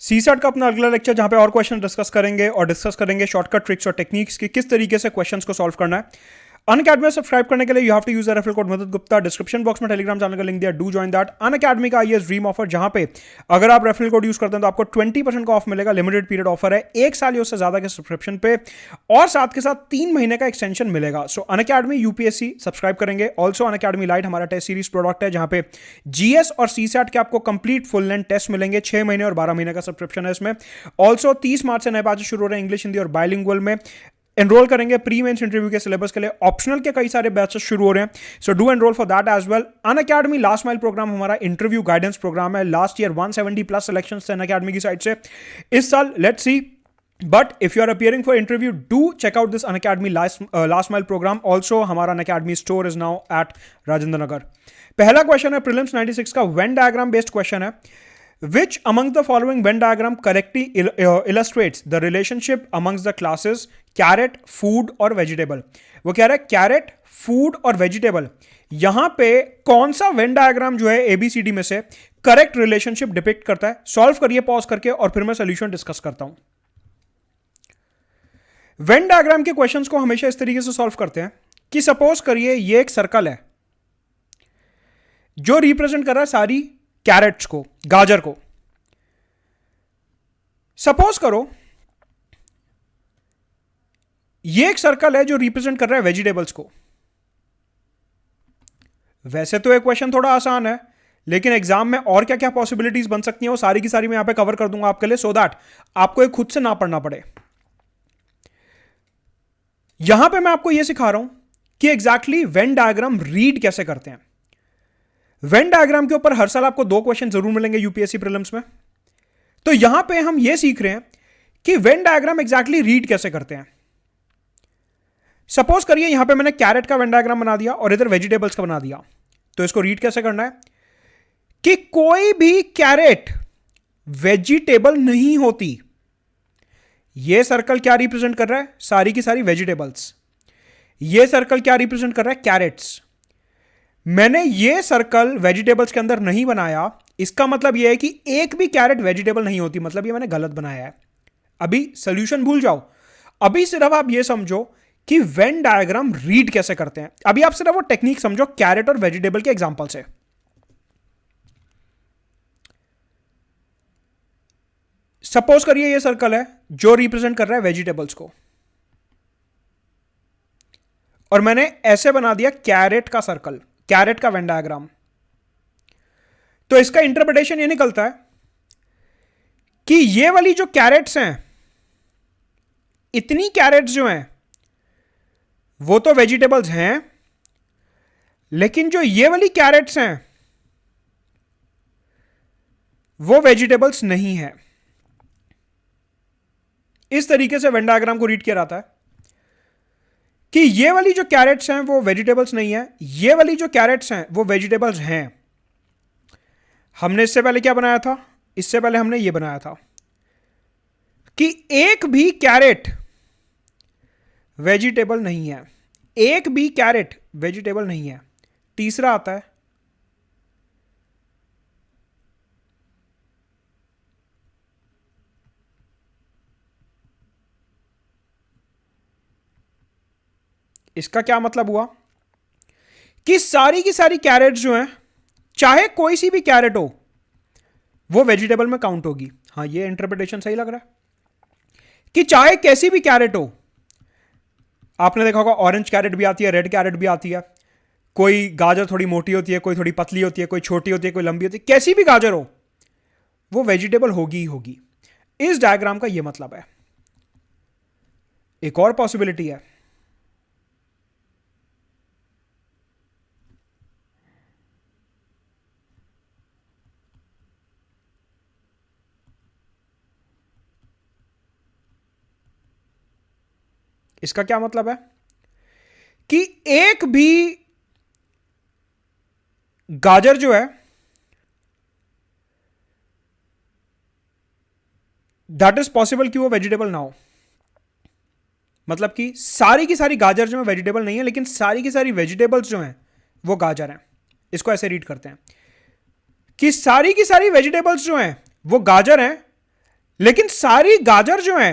CSAT का अपना अगला लेक्चर जहां पे और क्वेश्चन डिस्कस करेंगे शॉर्टकट ट्रिक्स और टेक्निक्स की किस तरीके से क्वेश्चंस को सॉल्व करना है। अनअकैडमी में सब्सक्राइब करने के लिए you have to use the referral code मदद गुप्ता। डिस्क्रिप्शन बॉक्स में टेलीग्राम चैनल का लिंक दिया, डू जॉइन दैट। अनअकैडमी का आईएएस ड्रीम ऑफर, जहां पे अगर आप रेफरल कोड यूज करते हैं तो आपको 20% का ऑफ मिलेगा। लिमिटेड पीरियड ऑफर है, 1 साल या उससे ज्यादा के सब्सक्रिप्शन पे, और साथ के साथ 3 महीने का एक्सटेंशन मिलेगा। सो अनअकैडमी यूपीएससी सब्सक्राइब करेंगे। ऑल्सो अनअकैडमी लाइट हमारा टेस्ट सीरीज प्रोडक्ट है, जहां पे जीएस और सीसैट के आपको कंप्लीट फुल लेंथ टेस्ट मिलेंगे। 6 महीने और 12 महीने का सब्सक्रिप्शन है इसमें। ऑल्सो 30 मार्च से नए बैचेस शुरू हो रहे हैं इंग्लिश, हिंदी और बाइलिंगुअल में। एनरोल करेंगे प्री मेंस इंटरव्यू के सिलेबस के लिए। ऑप्शनल के कई सारे बैचेस शुरू हो रहे हैं, so do enroll for that as well. Unacademy last mile program हमारा इंटरव्यू गाइडेंस प्रोग्राम है। लास्ट ईयर 170 प्लस सिलेक्शन थे अनअकैडमी की साइड से। इस साल let's see, but if you are appearing for interview, do check out this Unacademy last mile program. Also हमारा Unacademy store is now at Rajendra Nagar. पहला question है prelims 96 का, Venn diagram based question है। Which among the following Venn diagram correctly illustrates the relationship amongst the classes carrot, food और vegetable? वो कह रहा है कैरेट, फूड और वेजिटेबल, यहां पे कौन सा वेन डायग्राम जो है एबीसीडी में से करेक्ट रिलेशनशिप डिपिक्ट करता है? सॉल्व करिए पॉज करके और फिर मैं सोल्यूशन डिस्कस करता हूं। वेन डायग्राम के क्वेश्चंस को हमेशा इस तरीके से सॉल्व करते हैं कि सपोज करिए ये एक सर्कल है जो रिप्रेजेंट कर रहा है सारी कैरेट्स को, गाजर को। सपोज करो ये एक सर्कल है जो रिप्रेजेंट कर रहा है वेजिटेबल्स को। वैसे तो ये क्वेश्चन थोड़ा आसान है, लेकिन एग्जाम में और क्या क्या पॉसिबिलिटीज बन सकती हैं वो सारी की सारी मैं यहां पे कवर कर दूंगा आपके लिए, सो दैट आपको एक खुद से ना पढ़ना पड़े। यहां पे मैं आपको यह सिखा रहा हूं कि एग्जैक्टली वेन डायग्राम रीड कैसे करते हैं। वेन डायग्राम के ऊपर हर साल आपको 2 क्वेश्चन जरूर मिलेंगे यूपीएससी प्रीलिम्स में। तो यहां पे हम यह सीख रहे हैं कि वेन डायग्राम एग्जैक्टली रीड कैसे करते हैं। सपोज करिए यहां पे मैंने कैरेट का वेन डायग्राम बना दिया और इधर वेजिटेबल्स का बना दिया। तो इसको रीड कैसे करना है कि कोई भी कैरेट वेजिटेबल नहीं होती। यह सर्कल क्या रिप्रेजेंट कर रहा है? सारी की सारी वेजिटेबल्स। यह सर्कल क्या रिप्रेजेंट कर रहा है? कैरेट्स। मैंने यह सर्कल वेजिटेबल्स के अंदर नहीं बनाया, इसका मतलब यह है कि एक भी कैरेट वेजिटेबल नहीं होती, मतलब यह मैंने गलत बनाया है। अभी सॉल्यूशन भूल जाओ, अभी सिर्फ आप यह समझो कि वेन डायग्राम रीड कैसे करते हैं। अभी आप सिर्फ वो टेक्निक समझो कैरेट और वेजिटेबल के एग्जांपल से। सपोज करिए यह सर्कल है जो रिप्रेजेंट कर रहा है वेजिटेबल्स को, और मैंने ऐसे बना दिया कैरेट का सर्कल, कैरेट का वेन डायग्राम। तो इसका इंटरप्रिटेशन यह निकलता है कि ये वाली जो कैरेट्स हैं, इतनी कैरेट्स जो हैं वो तो वेजिटेबल्स हैं, लेकिन जो ये वाली कैरेट्स हैं वो वेजिटेबल्स नहीं है। इस तरीके से वेन डायग्राम को रीड किया जाता है कि ये वाली जो कैरेट्स हैं वो वेजिटेबल्स नहीं है, ये वाली जो कैरेट्स हैं वो वेजिटेबल्स हैं। हमने इससे पहले क्या बनाया था? इससे पहले हमने ये बनाया था कि एक भी कैरेट वेजिटेबल नहीं है, एक भी कैरेट वेजिटेबल नहीं है। तीसरा आता है इसका क्या मतलब हुआ कि सारी की सारी कैरेट्स जो हैं, चाहे कोई सी भी कैरेट हो, वो वेजिटेबल में काउंट होगी। हाँ, ये इंटरप्रिटेशन सही लग रहा है कि चाहे कैसी भी कैरेट हो। आपने देखा होगा ऑरेंज कैरेट भी आती है, रेड कैरेट भी आती है। कोई गाजर थोड़ी मोटी होती है, कोई थोड़ी पतली होती है, कोई छोटी होती है, कोई लंबी होती है। कैसी भी गाजर हो वो वेजिटेबल होगी ही होगी। इस डायग्राम का ये मतलब है। एक और पॉसिबिलिटी है, इसका क्या मतलब है कि एक भी गाजर जो है दैट इज पॉसिबल कि वो वेजिटेबल ना हो। मतलब कि सारी की सारी गाजर जो है वेजिटेबल नहीं है, लेकिन सारी की सारी वेजिटेबल्स जो हैं वो गाजर हैं। इसको ऐसे रीड करते हैं कि सारी की सारी वेजिटेबल्स जो हैं वो गाजर हैं, लेकिन सारी गाजर जो है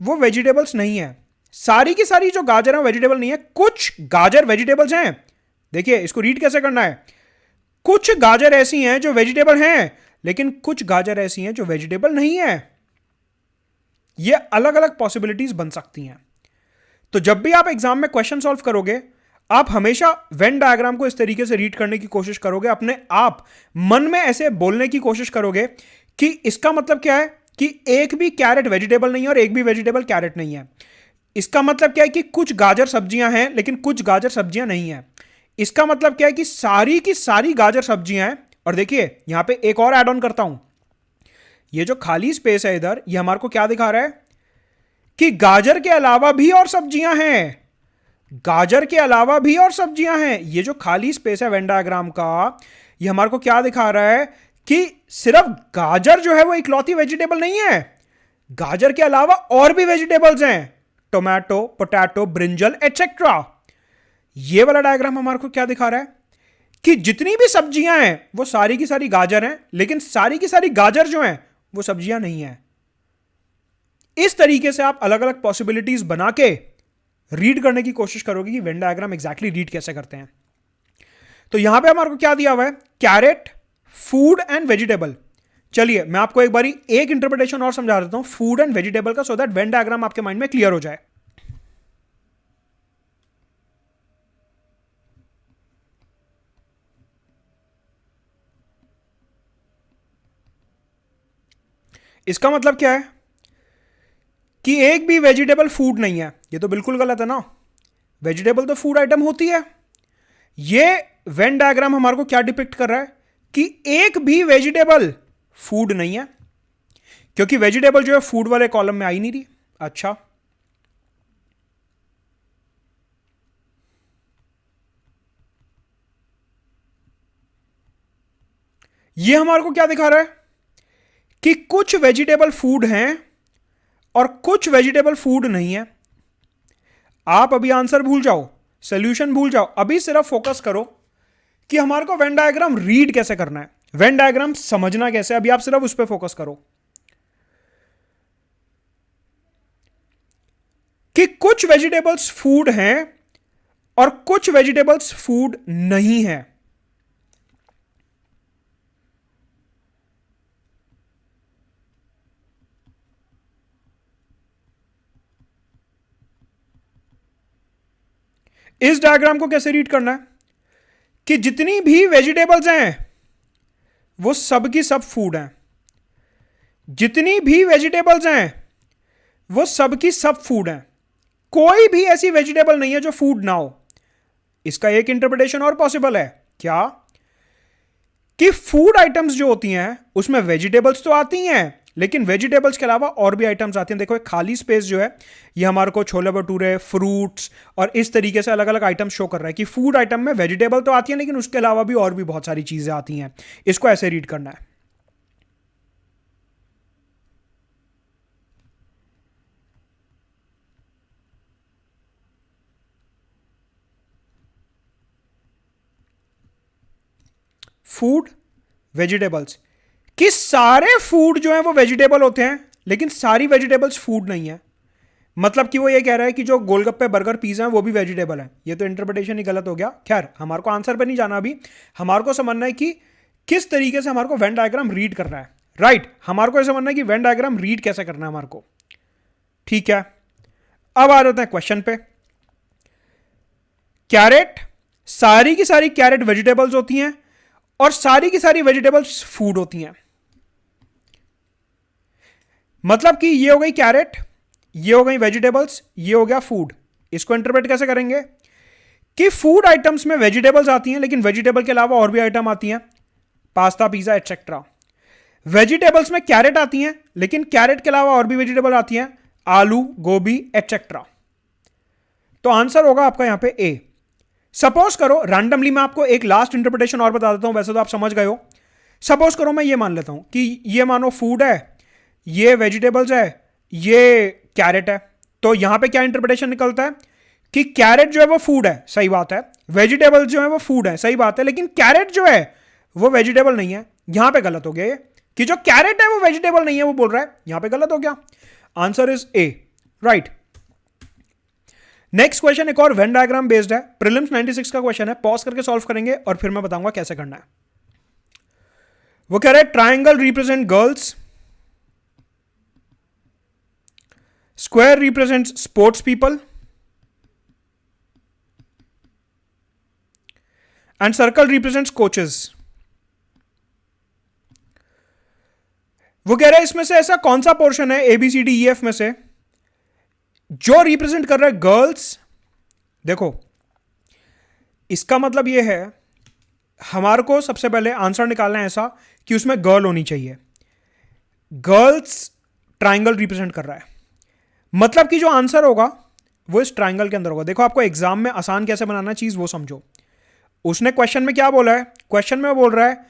वो वेजिटेबल्स नहीं है। सारी की सारी जो गाजर है वेजिटेबल नहीं है, कुछ गाजर वेजिटेबल्स हैं। देखिए इसको रीड कैसे करना है, कुछ गाजर ऐसी हैं जो वेजिटेबल हैं, लेकिन कुछ गाजर ऐसी हैं जो वेजिटेबल नहीं है। ये अलग अलग पॉसिबिलिटीज बन सकती हैं। तो जब भी आप एग्जाम में क्वेश्चन सॉल्व करोगे, आप हमेशा वेन डायग्राम को इस तरीके से रीड करने की कोशिश करोगे, अपने आप मन में ऐसे बोलने की कोशिश करोगे कि इसका मतलब क्या है कि एक भी कैरेट वेजिटेबल नहीं है और एक भी वेजिटेबल कैरेट नहीं है। इसका मतलब क्या है कि कुछ गाजर सब्जियां हैं लेकिन कुछ गाजर सब्जियां नहीं है। इसका मतलब क्या है कि सारी की सारी गाजर सब्जियां हैं। और देखिए यहां पे एक और ऐड ऑन करता हूं, ये जो खाली स्पेस है इधर, ये हमारे को क्या दिखा रहा है कि गाजर के अलावा भी और सब्जियां हैं। गाजर के अलावा भी और सब्जियां हैं। ये जो खाली स्पेस है वेन डायग्राम का, ये हमारे को क्या दिखा रहा है कि सिर्फ गाजर जो है वो इकलौती वेजिटेबल नहीं है, गाजर के अलावा और भी वेजिटेबल्स हैं, टोमेटो, पोटैटो, ब्रिंजल एटसेट्रा। ये वाला डायग्राम हमारे को क्या दिखा रहा है कि जितनी भी सब्जियां हैं वो सारी की सारी गाजर हैं, लेकिन सारी की सारी गाजर जो हैं वो सब्जियां नहीं है। इस तरीके से आप अलग अलग पॉसिबिलिटीज बना के रीड करने की कोशिश करोगे कि वेन डायग्राम एग्जैक्टली रीड कैसे करते हैं। तो यहां पे हमारे को क्या दिया हुआ है, कैरेट, फूड एंड वेजिटेबल। चलिए मैं आपको एक बारी एक इंटरप्रिटेशन और समझा देता हूं फूड एंड वेजिटेबल का, सो दैट वेन डायग्राम आपके माइंड में क्लियर हो जाए। इसका मतलब क्या है कि एक भी वेजिटेबल फूड नहीं है। ये तो बिल्कुल गलत है ना, वेजिटेबल तो फूड आइटम होती है। ये वेन डायग्राम हमारे को क्या डिपिक्ट कर रहा है कि एक भी वेजिटेबल फूड नहीं है, क्योंकि वेजिटेबल जो है फूड वाले कॉलम में आ ही नहीं रही। अच्छा, ये हमारे को क्या दिखा रहा है कि कुछ वेजिटेबल फूड हैं और कुछ वेजिटेबल फूड नहीं है। आप अभी आंसर भूल जाओ, सॉल्यूशन भूल जाओ, अभी सिर्फ फोकस करो कि हमारे को वेन डायग्राम रीड कैसे करना है, वेन डायग्राम समझना कैसे, अभी आप सिर्फ उस पर फोकस करो कि कुछ वेजिटेबल्स फूड हैं और कुछ वेजिटेबल्स फूड नहीं है। इस डायग्राम को कैसे रीड करना है कि जितनी भी वेजिटेबल्स हैं वो सब की सब फूड हैं। जितनी भी वेजिटेबल्स हैं वो सब की सब फूड हैं। कोई भी ऐसी वेजिटेबल नहीं है जो फूड ना हो। इसका एक इंटरप्रिटेशन और पॉसिबल है, क्या कि फूड आइटम्स जो होती हैं उसमें वेजिटेबल्स तो आती हैं, लेकिन वेजिटेबल्स के अलावा और भी आइटम्स आती हैं। देखो एक खाली स्पेस जो है ये हमारे को छोले भटूरे, फ्रूट्स और इस तरीके से अलग अलग आइटम्स शो कर रहा है कि फूड आइटम में वेजिटेबल तो आती है लेकिन उसके अलावा भी और भी बहुत सारी चीजें आती हैं। इसको ऐसे रीड करना है। फूड, वेजिटेबल्स, कि सारे फूड जो है वो वेजिटेबल होते हैं लेकिन सारी वेजिटेबल्स फूड नहीं है। मतलब कि वो ये कह रहा है कि जो गोलगप्पे, बर्गर, पिज्जा है वो भी वेजिटेबल है। ये तो इंटरप्रिटेशन ही गलत हो गया। खैर हमारे को आंसर पे नहीं जाना, अभी हमारे को समझना है कि किस तरीके से हमारे को वेन डायग्राम रीड करना है। राइट, हमारे को ऐसा समझना है कि वेन डायग्राम रीड कैसे करना है हमारे को। ठीक है, अब आ जाते हैं क्वेश्चन पे। कैरेट, सारी की सारी कैरेट वेजिटेबल्स होती हैं और सारी की सारी वेजिटेबल्स फूड होती हैं। मतलब कि ये हो गई कैरेट, ये हो गई वेजिटेबल्स, ये हो गया फूड। इसको इंटरप्रेट कैसे करेंगे कि फूड आइटम्स में वेजिटेबल्स आती हैं लेकिन वेजिटेबल के अलावा और भी आइटम आती हैं, पास्ता, पिज्जा एटसेट्रा। वेजिटेबल्स में कैरेट आती हैं लेकिन कैरेट के अलावा और भी वेजिटेबल आती हैं, आलू, गोभी एटसेट्रा। तो आंसर होगा आपका यहां पे ए। सपोज करो रैंडमली मैं आपको एक लास्ट इंटरप्रिटेशन और बता देता हूं, वैसे तो आप समझ गए हो। सपोज करो मैं ये मान लेता हूं कि ये मानो फूड है, ये वेजिटेबल्स है, ये कैरेट है। तो यहां पे क्या इंटरप्रिटेशन निकलता है कि कैरेट जो है वो फूड है, सही बात है, वेजिटेबल्स जो है वो फूड है, सही बात है, लेकिन कैरेट जो है वो वेजिटेबल नहीं है। यहां पे गलत हो गया ये। कि जो कैरेट है वो वेजिटेबल नहीं है, वो बोल रहा है। यहां पे गलत हो गया, answer is a, right. Next question एक और वेन डायग्राम बेस्ड है, प्रीलिम्स 96 का क्वेश्चन है, पॉज करके सॉल्व करेंगे और फिर मैं बताऊंगा कैसे करना है। वो कह रहे हैं triangle represent girls, square represents sports people and circle represents coaches. वो कह रहे हैं इसमें से ऐसा कौन सा पोर्शन है ABCDEF में से जो रिप्रेजेंट कर रहा है गर्ल्स। देखो इसका मतलब यह है हमारे को सबसे पहले आंसर निकालना है ऐसा कि उसमें गर्ल होनी चाहिए। गर्ल्स ट्राइंगल रिप्रेजेंट कर रहा है, मतलब कि जो आंसर होगा वो इस ट्राइंगल के अंदर होगा। देखो आपको एग्जाम में आसान कैसे बनाना चीज वो समझो। उसने क्वेश्चन में क्या बोला है, क्वेश्चन में वो बोल रहा है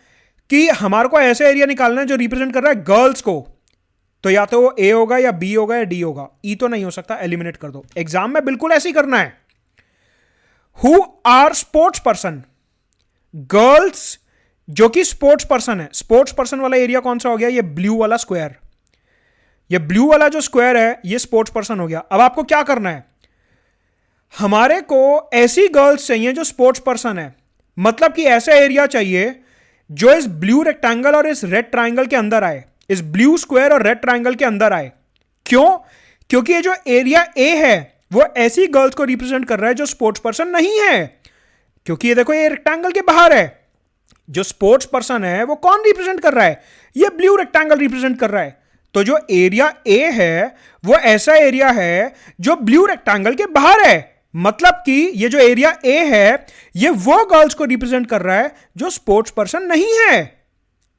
कि हमारे को ऐसे एरिया निकालना है जो रिप्रेजेंट कर रहा है गर्ल्स को, तो या तो वो ए होगा या बी होगा या डी होगा, ई तो नहीं हो सकता, एलिमिनेट कर दो। एग्जाम में बिल्कुल ऐसे ही करना है। Who are sports person, girls जो कि स्पोर्ट्स पर्सन है। स्पोर्ट्स पर्सन वाला एरिया कौन सा हो गया, ये ब्लू वाला स्क्वायर, ये ब्लू वाला जो स्क्वायर है ये स्पोर्ट्स पर्सन हो गया। अब आपको क्या करना है, हमारे को ऐसी गर्ल्स चाहिए जो स्पोर्ट्स पर्सन है, मतलब कि ऐसा एरिया चाहिए जो इस ब्लू रेक्टेंगल और इस रेड ट्राइंगल के अंदर आए, इस ब्लू स्क्वायर और रेड ट्राइंगल के अंदर आए। क्यों, क्योंकि ये जो एरिया ए है वो ऐसी गर्ल्स को रिप्रेजेंट कर रहा है जो स्पोर्ट्स पर्सन नहीं है। क्योंकि ये देखो ये रेक्टेंगल के बाहर है, जो स्पोर्ट्स पर्सन है वो कौन रिप्रेजेंट कर रहा है, ये ब्लू रेक्टेंगल रिप्रेजेंट कर रहा है। तो जो एरिया ए है वो ऐसा एरिया है जो ब्लू रेक्टेंगल के बाहर है, मतलब कि ये जो एरिया ए है ये वो गर्ल्स को रिप्रेजेंट कर रहा है जो स्पोर्ट्स पर्सन नहीं है।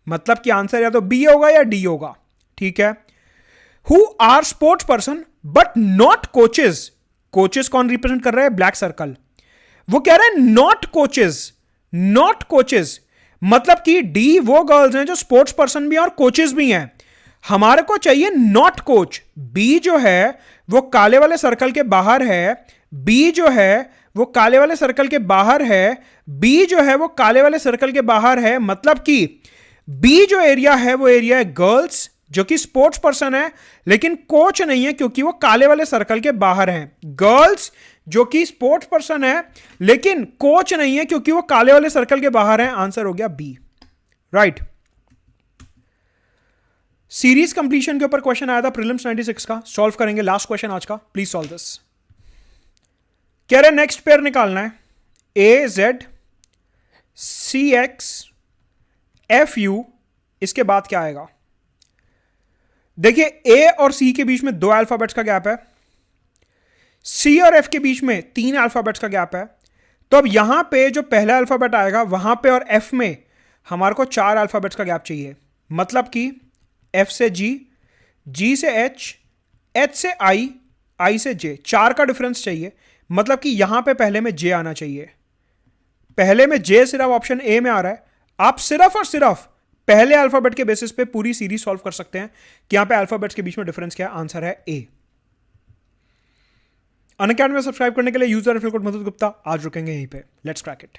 मतलब कि आंसर या तो बी होगा या डी होगा, ठीक है। Who are sports person but not coaches, coaches कौन रिप्रेजेंट कर रहा है, ब्लैक सर्कल। वो कह रहे हैं नॉट कोचेस, नॉट कोचेस, मतलब कि डी वो गर्ल्स हैं जो स्पोर्ट्स पर्सन भी हैं और कोचेस भी हैं। हमारे को चाहिए नॉट कोच। बी जो है वो काले वाले सर्कल के बाहर है, बी जो है वो काले वाले सर्कल के बाहर है, बी जो है वो काले वाले सर्कल के बाहर है। मतलब कि बी जो एरिया है वो एरिया है गर्ल्स जो कि स्पोर्ट्स पर्सन है लेकिन कोच नहीं है क्योंकि वो काले वाले सर्कल के बाहर है। गर्ल्स जो कि स्पोर्ट्स पर्सन है लेकिन कोच नहीं है क्योंकि वो काले वाले सर्कल के बाहर है। आंसर हो गया बी, राइट। सीरीज कंप्लीशन के ऊपर क्वेश्चन आया था प्रीलिम्स 96 का, सॉल्व करेंगे लास्ट क्वेश्चन आज का, प्लीज सॉल्व दिस। कह रहे नेक्स्ट पेयर निकालना है, A Z C X F U, इसके बाद क्या आएगा। देखिए ए और सी के बीच में 2 अल्फाबेट्स का गैप है, सी और एफ के बीच में 3 अल्फाबेट्स का गैप है। तो अब यहां पे जो पहला अल्फाबेट आएगा वहां पे और एफ में हमारे को 4 अल्फाबेट्स का गैप चाहिए। मतलब कि एफ से जी, जी से एच, एच से आई, आई से जे, 4 का डिफरेंस चाहिए। मतलब कि यहां पे पहले में जे आना चाहिए। पहले में जे सिर्फ ऑप्शन ए में आ रहा है। आप सिर्फ और सिर्फ पहले अल्फाबेट के बेसिस पे पूरी सीरीज सॉल्व कर सकते हैं कि यहां पे अल्फाबेट्स के बीच में डिफरेंस क्या है। आंसर है ए। अनअकैडमी में सब्सक्राइब करने के लिए यूजर रेफरल कोड मधु गुप्ता। आज रुकेंगे यहीं पे, लेट्स क्रैक इट।